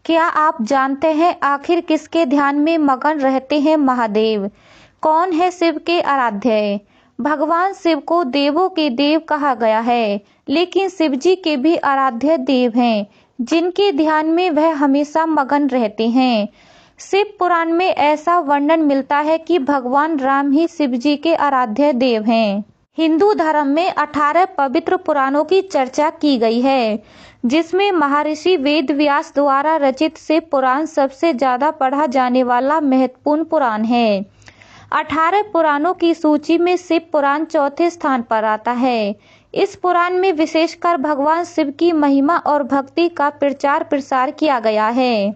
क्या आप जानते हैं आखिर किसके ध्यान में मगन रहते हैं महादेव? कौन है शिव के आराध्य? भगवान शिव को देवों के देव कहा गया है, लेकिन शिव जी के भी आराध्य देव हैं, जिनके ध्यान में वह हमेशा मगन रहते हैं। शिव पुराण में ऐसा वर्णन मिलता है कि भगवान राम ही शिव जी के आराध्य देव हैं। हिंदू धर्म में 18 पवित्र पुराणों की चर्चा की गई है, जिसमें महर्षि वेद व्यास द्वारा रचित शिव पुराण सबसे ज्यादा पढ़ा जाने वाला महत्वपूर्ण पुराण है। 18 पुराणों की सूची में शिव पुराण चौथे स्थान पर आता है। इस पुराण में विशेषकर भगवान शिव की महिमा और भक्ति का प्रचार प्रसार किया गया है।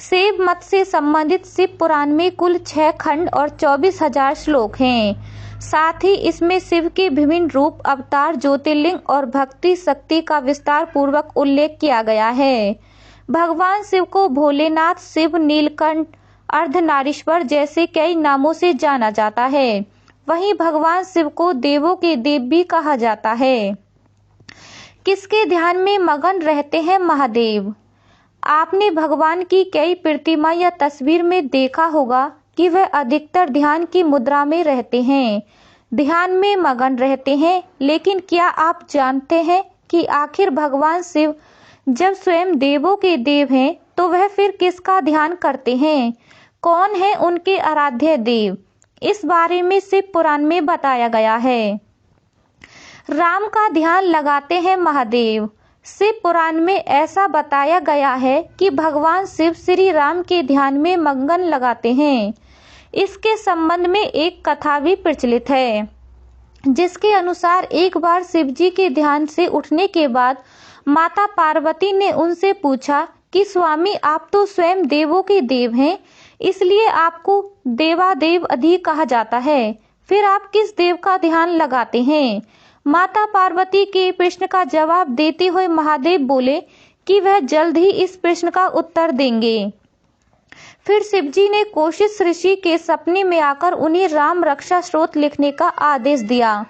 शैव मत से संबंधित शिव पुराण में कुल 6 खंड और 24,000 श्लोक हैं। साथ ही इसमें शिव के विभिन्न रूप, अवतार, ज्योतिर्लिंग और भक्ति शक्ति का विस्तार पूर्वक उल्लेख किया गया है। भगवान शिव को भोलेनाथ, शिव, नीलकंठ, अर्धनारीश्वर जैसे कई नामों से जाना जाता है। वहीं भगवान शिव को देवों के देव भी कहा जाता है। किसके ध्यान में मगन रहते हैं महादेव? आपने भगवान की कई प्रतिमा या तस्वीर में देखा होगा कि वह अधिकतर ध्यान की मुद्रा में रहते हैं, ध्यान में मगन रहते हैं। लेकिन क्या आप जानते हैं कि आखिर भगवान शिव जब स्वयं देवों के देव हैं, तो वह फिर किसका ध्यान करते हैं? कौन है उनके आराध्य देव? इस बारे में शिव पुराण में बताया गया है। राम का ध्यान लगाते हैं महादेव। शिव पुराण में ऐसा बताया गया है कि भगवान शिव श्री राम के ध्यान में मगन लगाते हैं। इसके संबंध में एक कथा भी प्रचलित है, जिसके अनुसार एक बार शिव जी के ध्यान से उठने के बाद माता पार्वती ने उनसे पूछा कि स्वामी, आप तो स्वयं देवों के देव हैं, इसलिए आपको देवादेव अधिक कहा जाता है, फिर आप किस देव का ध्यान लगाते हैं? माता पार्वती के प्रश्न का जवाब देते हुए महादेव बोले कि वह जल्द ही इस प्रश्न का उत्तर देंगे। फिर शिवजी ने कौशिक ऋषि के सपने में आकर उन्हें राम रक्षा स्तोत्र लिखने का आदेश दिया,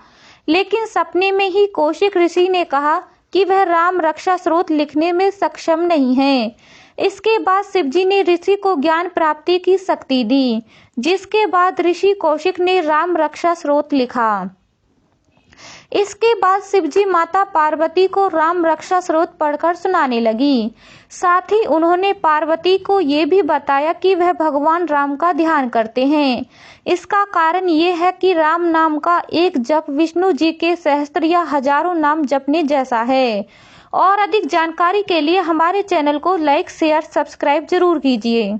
लेकिन सपने में ही कौशिक ऋषि ने कहा कि वह राम रक्षा स्तोत्र लिखने में सक्षम नहीं है। इसके बाद शिवजी ने ऋषि को ज्ञान प्राप्ति की शक्ति दी, जिसके बाद ऋषि कौशिक ने राम रक्षा स्तोत्र लिखा। इसके बाद शिवजी माता पार्वती को राम रक्षा स्तोत्र पढ़कर सुनाने लगी। साथ ही उन्होंने पार्वती को ये भी बताया कि वह भगवान राम का ध्यान करते हैं। इसका कारण ये है कि राम नाम का एक जप विष्णु जी के सहस्त्र या हजारों नाम जपने जैसा है। और अधिक जानकारी के लिए हमारे चैनल को लाइक, शेयर, सब्सक्राइब जरूर कीजिए।